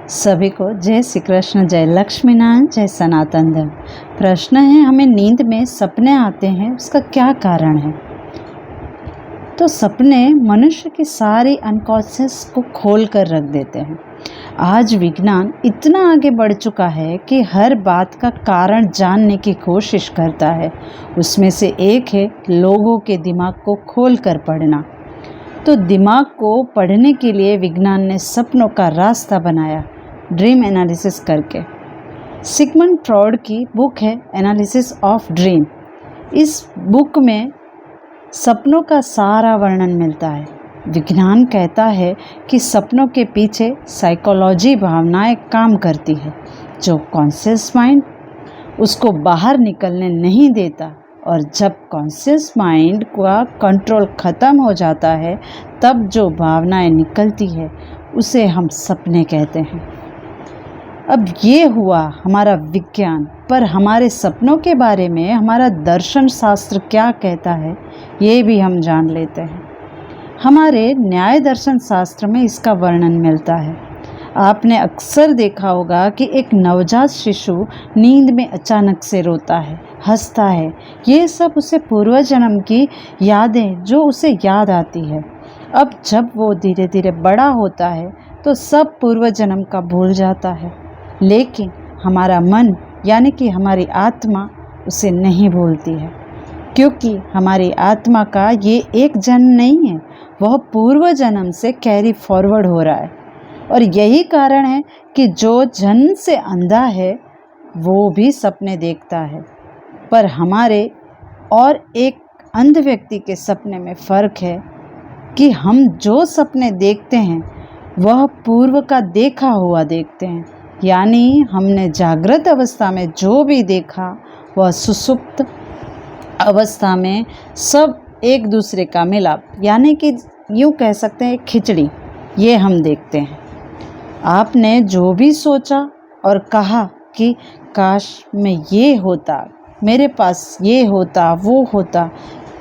सभी को जय श्री कृष्ण, जय लक्ष्मी नारायण, जय सनातन धर्म। प्रश्न है, हमें नींद में सपने आते हैं, उसका क्या कारण है? तो सपने मनुष्य की सारी अनकॉन्शियस को खोल कर रख देते हैं। आज विज्ञान इतना आगे बढ़ चुका है कि हर बात का कारण जानने की कोशिश करता है। उसमें से एक है लोगों के दिमाग को खोल कर पढ़ना। तो दिमाग को पढ़ने के लिए विज्ञान ने सपनों का रास्ता बनाया, ड्रीम एनालिसिस करके। सिगमंड फ्रॉइड की बुक है एनालिसिस ऑफ ड्रीम। इस बुक में सपनों का सारा वर्णन मिलता है। विज्ञान कहता है कि सपनों के पीछे साइकोलॉजी, भावनाएं काम करती है, जो कॉन्शियस माइंड उसको बाहर निकलने नहीं देता। और जब कॉन्शियस माइंड का कंट्रोल ख़त्म हो जाता है, तब जो भावनाएं निकलती है उसे हम सपने कहते हैं। अब ये हुआ हमारा विज्ञान, पर हमारे सपनों के बारे में हमारा दर्शन शास्त्र क्या कहता है, ये भी हम जान लेते हैं। हमारे न्याय दर्शन शास्त्र में इसका वर्णन मिलता है। आपने अक्सर देखा होगा कि एक नवजात शिशु नींद में अचानक से रोता है, हंसता है। ये सब उसे पूर्व जन्म की यादें जो उसे याद आती है। अब जब वो धीरे धीरे बड़ा होता है तो सब पूर्व जन्म का भूल जाता है, लेकिन हमारा मन यानी कि हमारी आत्मा उसे नहीं भूलती है, क्योंकि हमारी आत्मा का ये एक जन्म नहीं है, वह पूर्व जन्म से कैरी फॉरवर्ड हो रहा है। और यही कारण है कि जो जन्म से अंधा है वो भी सपने देखता है। पर हमारे और एक अंध व्यक्ति के सपने में फ़र्क है कि हम जो सपने देखते हैं वह पूर्व का देखा हुआ देखते हैं, यानी हमने जागृत अवस्था में जो भी देखा वह सुषुप्त अवस्था में सब एक दूसरे का मिलाप, यानी कि यूँ कह सकते हैं खिचड़ी, ये हम देखते हैं। आपने जो भी सोचा और कहा कि काश मैं ये होता, मेरे पास ये होता, वो होता,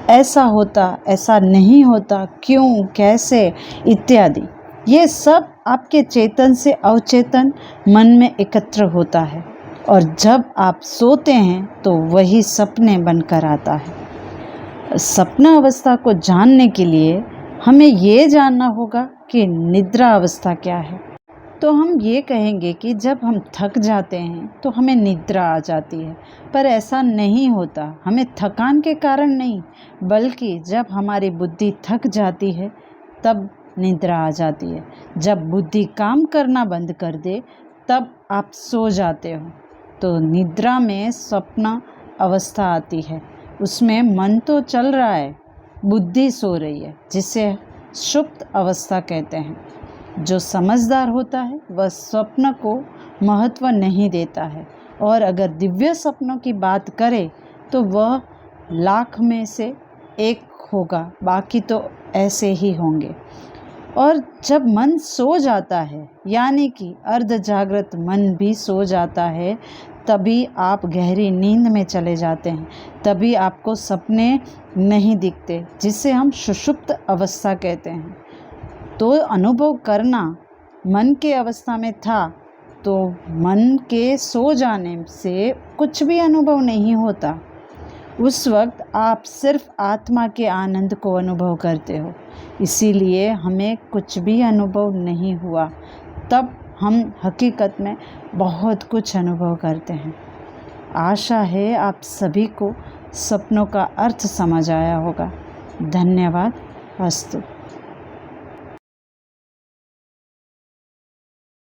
ऐसा होता, ऐसा नहीं होता, क्यों, कैसे इत्यादि, ये सब आपके चेतन से अवचेतन मन में एकत्र होता है। और जब आप सोते हैं तो वही सपने बनकर आता है। सपना अवस्था को जानने के लिए हमें ये जानना होगा कि निद्रा अवस्था क्या है। तो हम ये कहेंगे कि जब हम थक जाते हैं तो हमें निद्रा आ जाती है, पर ऐसा नहीं होता। हमें थकान के कारण नहीं, बल्कि जब हमारी बुद्धि थक जाती है तब निद्रा आ जाती है। जब बुद्धि काम करना बंद कर दे तब आप सो जाते हो, तो निद्रा में स्वप्न अवस्था आती है। उसमें मन तो चल रहा है, बुद्धि सो रही है, जिसे सुप्त अवस्था कहते हैं। जो समझदार होता है वह स्वप्न को महत्व नहीं देता है, और अगर दिव्य सपनों की बात करे तो वह लाख में से एक होगा, बाकी तो ऐसे ही होंगे। और जब मन सो जाता है, यानी कि अर्ध जागृत मन भी सो जाता है, तभी आप गहरी नींद में चले जाते हैं, तभी आपको सपने नहीं दिखते, जिसे हम सुषुप्त अवस्था कहते हैं। तो अनुभव करना मन के अवस्था में था, तो मन के सो जाने से कुछ भी अनुभव नहीं होता। उस वक्त आप सिर्फ आत्मा के आनंद को अनुभव करते हो, इसीलिए हमें कुछ भी अनुभव नहीं हुआ। तब हम हकीकत में बहुत कुछ अनुभव करते हैं। आशा है आप सभी को सपनों का अर्थ समझ आया होगा। धन्यवाद। अस्तु।